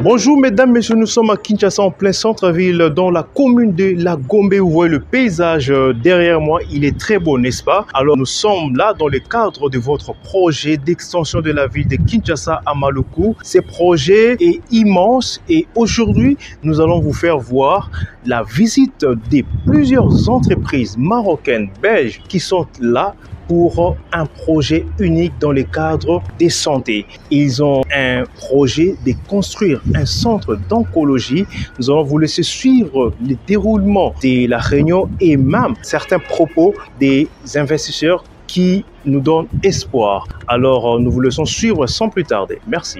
Bonjour mesdames, messieurs, nous sommes à Kinshasa en plein centre-ville dans la commune de La Gombe. Vous voyez le paysage derrière moi, il est très beau, n'est-ce pas? Alors nous sommes là dans le cadre de votre projet d'extension de la ville de Kinshasa à Maluku. Ce projet est immense et aujourd'hui nous allons vous faire voir la visite de plusieurs entreprises marocaines, belges qui sont là pour un projet unique dans le cadre des santé. Ils ont un projet de construire un centre d'oncologie. Nous allons vous laisser suivre le déroulement de la réunion et même certains propos des investisseurs qui nous donnent espoir. Alors, nous vous laissons suivre sans plus tarder. Merci.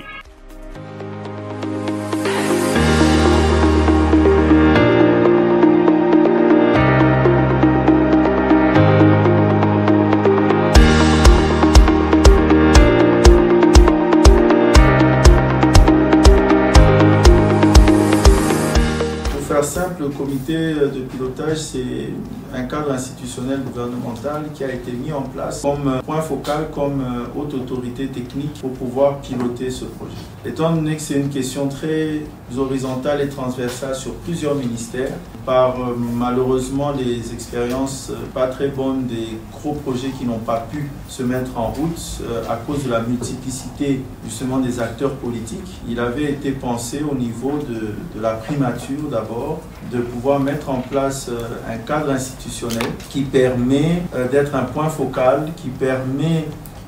Simple, le comité de pilotage, c'est un cadre institutionnel gouvernemental qui a été mis en place comme point focal, comme haute autorité technique pour pouvoir piloter ce projet. Étant donné que c'est une question très horizontale et transversale sur plusieurs ministères, par malheureusement les expériences pas très bonnes des gros projets qui n'ont pas pu se mettre en route à cause de la multiplicité justement des acteurs politiques, il avait été pensé au niveau de la primature d'abord, de pouvoir mettre en place un cadre institutionnel qui permet d'être un point focal, qui permet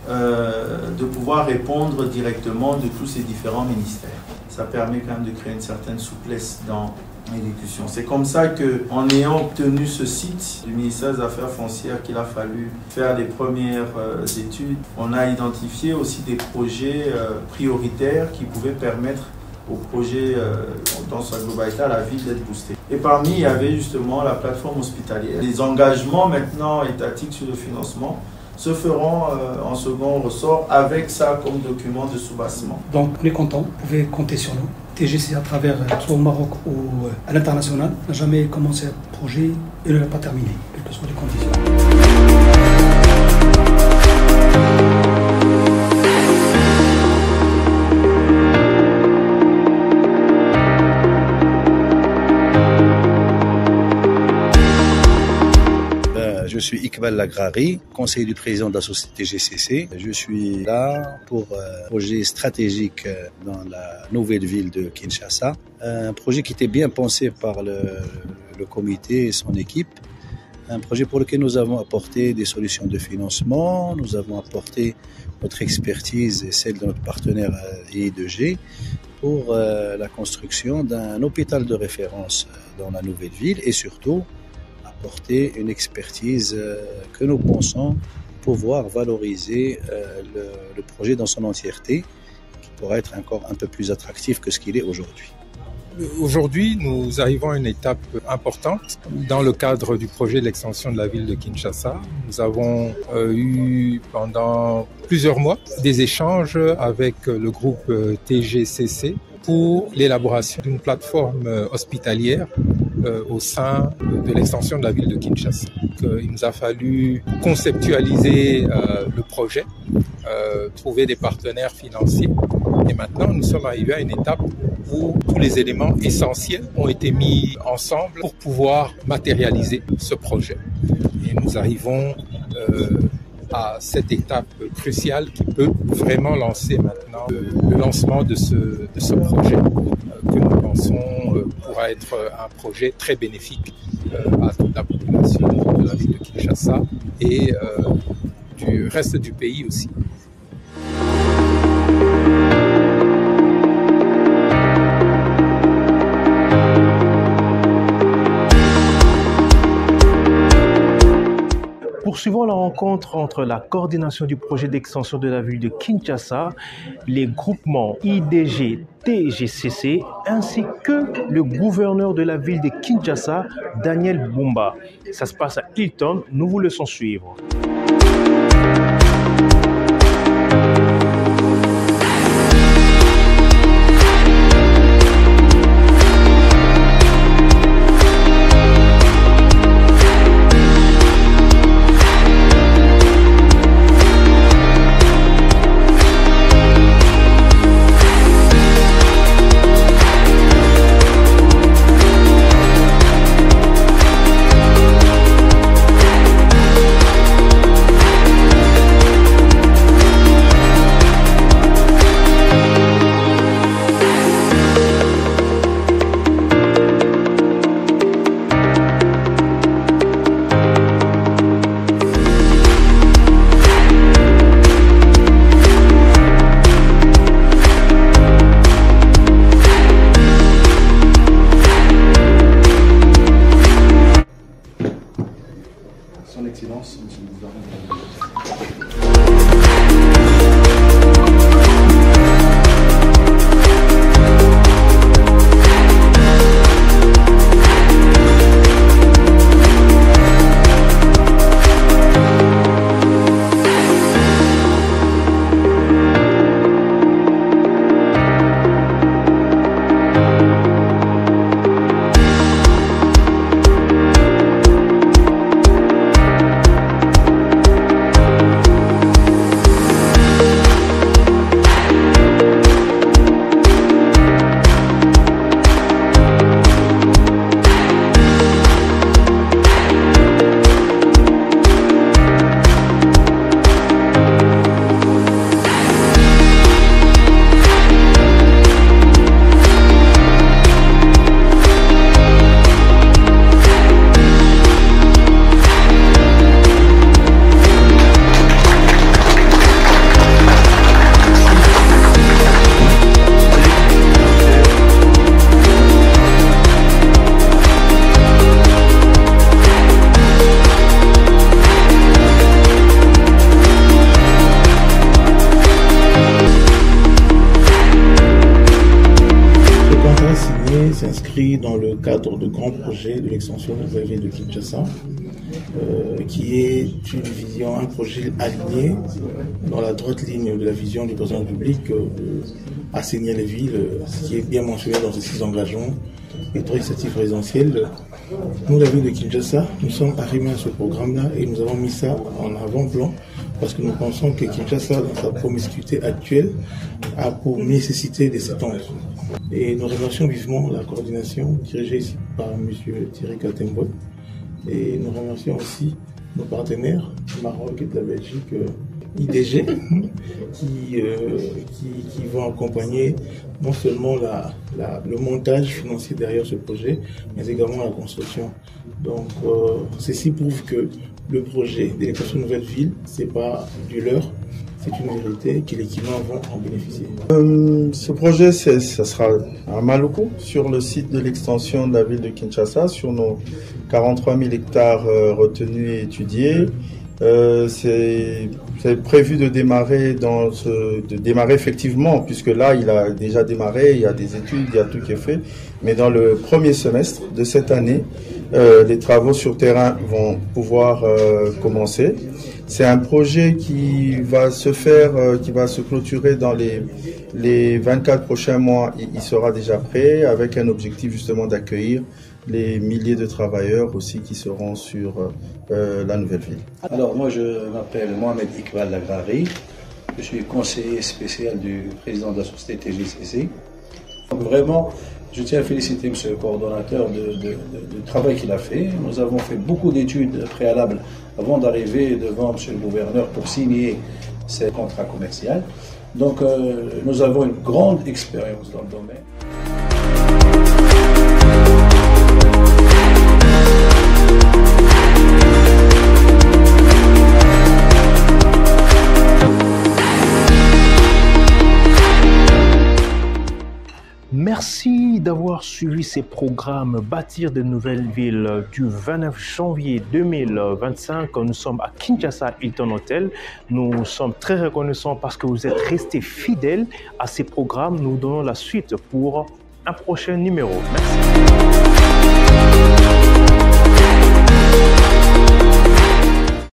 de pouvoir répondre directement de tous ces différents ministères. Ça permet quand même de créer une certaine souplesse dans l'exécution. C'est comme ça qu'en ayant obtenu ce site du ministère des Affaires foncières qu'il a fallu faire les premières études, on a identifié aussi des projets prioritaires qui pouvaient permettre au projet dans sa globalité à la ville d'être boosté. Et parmi, il y avait justement la plateforme hospitalière. Les engagements maintenant étatiques sur le financement se feront en second ressort avec ça comme document de soubassement. Donc on est content, vous pouvez compter sur nous. TGC à travers, soit au Maroc ou à l'international, n'a jamais commencé un projet et ne l'a pas terminé, quelles que soient les conditions. Je suis Iqbal Lagrari, conseiller du président de la société GCC. Je suis là pour un projet stratégique dans la nouvelle ville de Kinshasa. Un projet qui était bien pensé par le comité et son équipe. Un projet pour lequel nous avons apporté des solutions de financement. Nous avons apporté notre expertise et celle de notre partenaire I2G pour la construction d'un hôpital de référence dans la nouvelle ville et surtout apporter une expertise que nous pensons pouvoir valoriser le projet dans son entièreté, qui pourra être encore un peu plus attractif que ce qu'il est aujourd'hui. Aujourd'hui, nous arrivons à une étape importante dans le cadre du projet de l'extension de la ville de Kinshasa. Nous avons eu pendant plusieurs mois des échanges avec le groupe TGCC pour l'élaboration d'une plateforme hospitalière au sein de l'extension de la ville de Kinshasa. Il nous a fallu conceptualiser le projet, trouver des partenaires financiers et maintenant nous sommes arrivés à une étape où tous les éléments essentiels ont été mis ensemble pour pouvoir matérialiser ce projet. Et nous arrivons à cette étape cruciale qui peut vraiment lancer maintenant le lancement de ce projet que nous pensons pourra être un projet très bénéfique à toute la population de la ville de Kinshasa et du reste du pays aussi. Poursuivons la rencontre entre la coordination du projet d'extension de la ville de Kinshasa, les groupements IDG, TGCC, ainsi que le gouverneur de la ville de Kinshasa, Daniel Bumba. Ça se passe à Hilton, nous vous laissons suivre. s'inscrit dans le cadre de grands projets de l'extension de la ville de Kinshasa, qui est une vision, un projet aligné dans la droite ligne de la vision du président de la République d'assainir les villes, ce qui est bien mentionné dans ces 6 engagements et 3 initiatives résidentielles. Nous, la ville de Kinshasa, nous sommes arrimés à ce programme-là et nous avons mis ça en avant-plan parce que nous pensons que Kinshasa, dans sa promiscuité actuelle, a pour nécessité de s'étendre. Et nous remercions vivement la coordination dirigée ici par M. Thierry Katembo. Et nous remercions aussi nos partenaires du Maroc et de la Belgique, IDG, qui vont accompagner non seulement le montage financier derrière ce projet, mais également la construction. Donc, ceci prouve que le projet d'électrification de nouvelle ville, c'est pas du leurre, c'est une vérité que les Kinois vont en bénéficier. Ce projet, ça sera à Maloko, sur le site de l'extension de la ville de Kinshasa, sur nos 43 000 hectares retenus et étudiés. C'est prévu de démarrer effectivement, puisque là il a déjà démarré, il y a des études, il y a tout qui est fait, mais dans le premier semestre de cette année, les travaux sur terrain vont pouvoir commencer. C'est un projet qui va se faire, qui va se clôturer dans les 24 prochains mois. Il sera déjà prêt, avec un objectif justement d'accueillir les milliers de travailleurs aussi qui seront sur la nouvelle ville. Alors moi je m'appelle Mohamed Iqbal Lagrari, je suis conseiller spécial du président de la société TGCC. Donc vraiment, je tiens à féliciter M. le coordonnateur du travail qu'il a fait. Nous avons fait beaucoup d'études préalables avant d'arriver devant M. le gouverneur pour signer ces contrats commerciaux. Donc nous avons une grande expérience dans le domaine. Merci d'avoir suivi ces programmes Bâtir de nouvelles villes du 29 janvier 2025. Nous sommes à Kinshasa Hilton Hotel. Nous sommes très reconnaissants parce que vous êtes restés fidèles à ces programmes. Nous donnons la suite pour un prochain numéro. Merci.